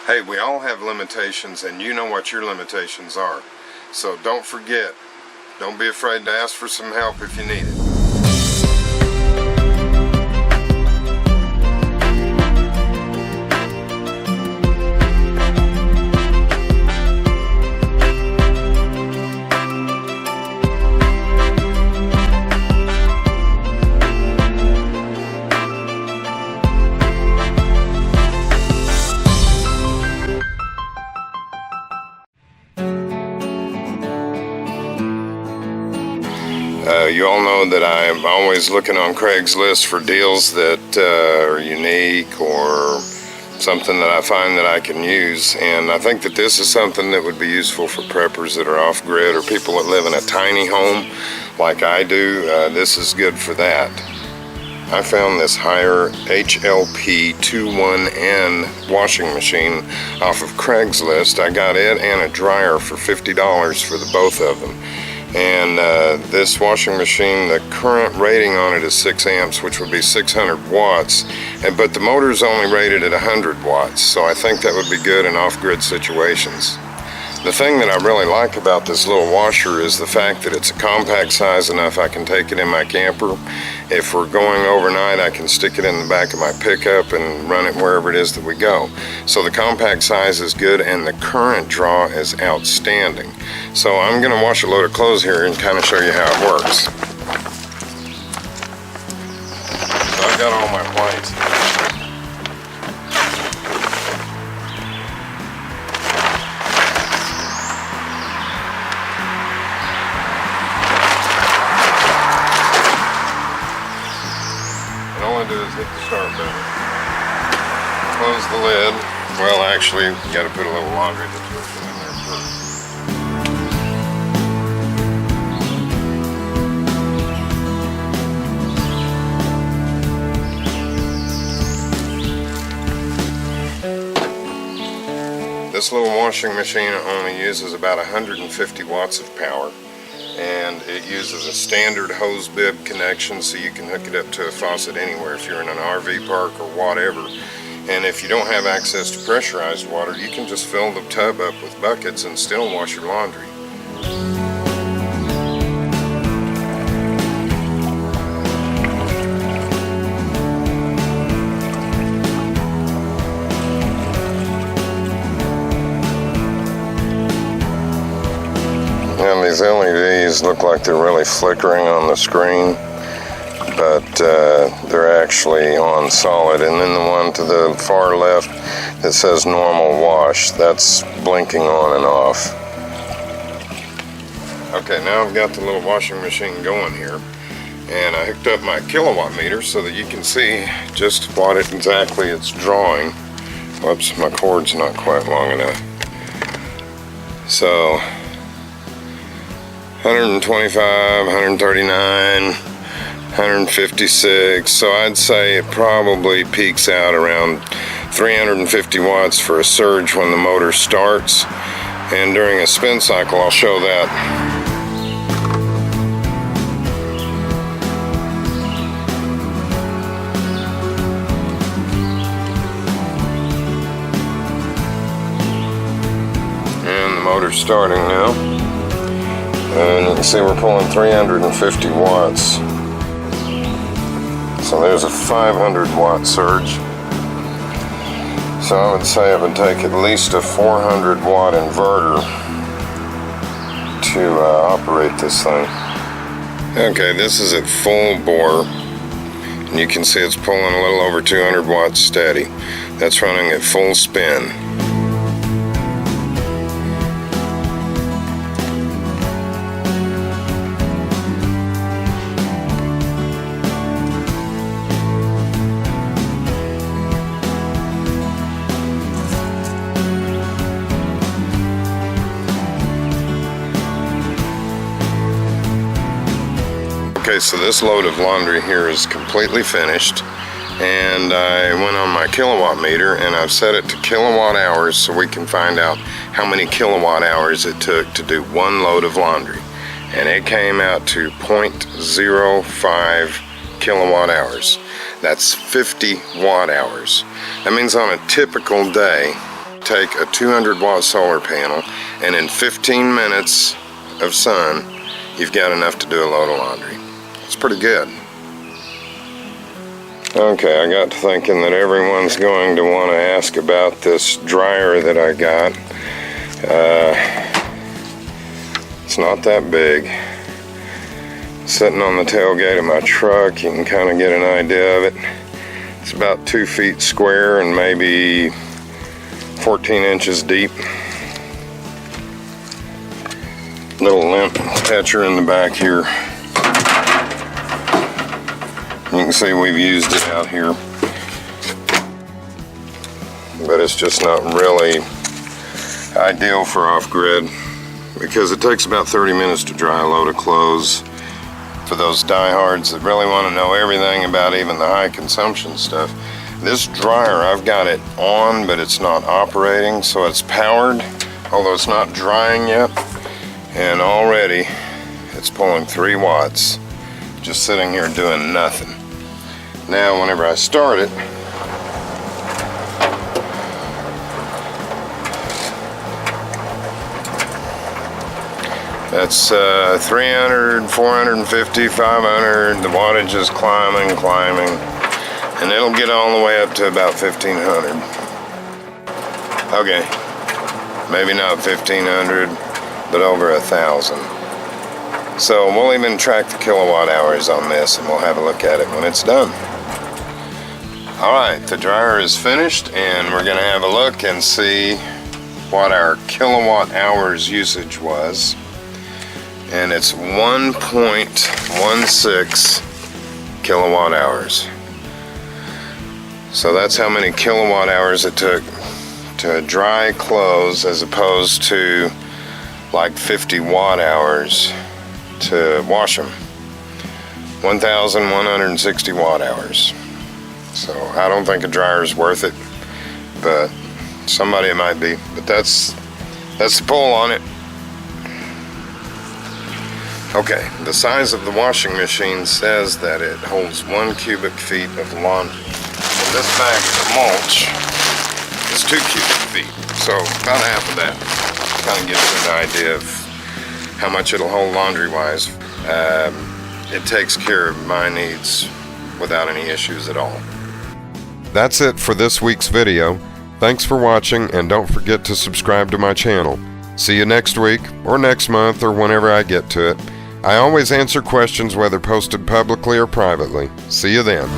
Hey, we all have limitations, and you know what your limitations are. So don't forget, don't be afraid to ask for some help if you need it. You all know that I'm always looking on Craigslist for deals that are unique or something that I find that I can use, and I think that this is something that would be useful for preppers that are off-grid or people that live in a tiny home like I do. This is good for that. I found this Haier HLP21N washing machine off of Craigslist. I got it and a dryer for $50 for the both of them. And this washing machine, the current rating on it is 6 amps, which would be 600 watts, but the motor is only rated at 100 watts, so I think that would be good in off-grid situations. The thing that I really like about this little washer is the fact that it's a compact size enough I can take it in my camper. If we're going overnight, I can stick it in the back of my pickup and run it wherever it is that we go. So the compact size is good, and the current draw is outstanding. So I'm going to wash a load of clothes here and kind of show you how it works. So I've got all my whites. All I do is hit the start button, close the lid. Well, actually, you got to put a little laundry detergent in there first. This little washing machine only uses about 150 watts of power. And it uses a standard hose bib connection, so you can hook it up to a faucet anywhere if you're in an RV park or whatever. And if you don't have access to pressurized water, you can just fill the tub up with buckets and still wash your laundry. And these LEDs look like they're really flickering on the screen, but they're actually on solid. And then the one to the far left that says normal wash, that's blinking on and off. Okay, now I've got the little washing machine going here, and I hooked up my kilowatt meter so that you can see just what exactly it's drawing. Whoops, my cord's not quite long enough. So 125, 139, 156, so I'd say it probably peaks out around 350 watts for a surge when the motor starts, and during a spin cycle I'll show that. And the motor's starting now. And you can see we're pulling 350 watts. So there's a 500 watt surge. So I would say it would take at least a 400 watt inverter to operate this thing. Okay, this is at full bore. And you can see it's pulling a little over 200 watts steady. That's running at full spin. Okay, so this load of laundry here is completely finished, and I went on my kilowatt meter and I've set it to kilowatt hours so we can find out how many kilowatt hours it took to do one load of laundry. And it came out to 0.05 kilowatt hours. That's 50 watt hours. That means on a typical day take a 200-watt solar panel, and in 15 minutes of sun, you've got enough to do a load of laundry. It's pretty good. Okay, I got to thinking that everyone's going to want to ask about this dryer that I got. It's not that big. Sitting on the tailgate of my truck, you can kind of get an idea of it. It's about 2 feet square and maybe 14 inches deep. Little limp catcher in the back here. You can see we've used it out here, but it's just not really ideal for off-grid because it takes about 30 minutes to dry a load of clothes. For those diehards that really want to know everything about even the high consumption stuff, this dryer, I've got it on, but it's not operating, so it's powered, although it's not drying yet, and already it's pulling 3 watts, just sitting here doing nothing. Now, whenever I start it, that's 300, 450, 500, the wattage is climbing, and it'll get all the way up to about 1500. Okay, maybe not 1500, but over 1000. So we'll even track the kilowatt hours on this, and we'll have a look at it when it's done. Alright, the dryer is finished, and we're going to have a look and see what our kilowatt hours usage was. And it's 1.16 kilowatt hours. So that's how many kilowatt hours it took to dry clothes, as opposed to like 50 watt hours to wash them. 1,160 watt hours. So I don't think a dryer is worth it, but somebody it might be. But that's the pull on it. Okay, the size of the washing machine says that it holds 1 cubic feet of laundry. And this bag of mulch is 2 cubic feet, so about half of that kind of gives you an idea of how much it'll hold laundry-wise. It takes care of my needs without any issues at all. That's it for this week's video. Thanks for watching, and don't forget to subscribe to my channel. See you next week, or next month, or whenever I get to it. I always answer questions whether posted publicly or privately. See you then.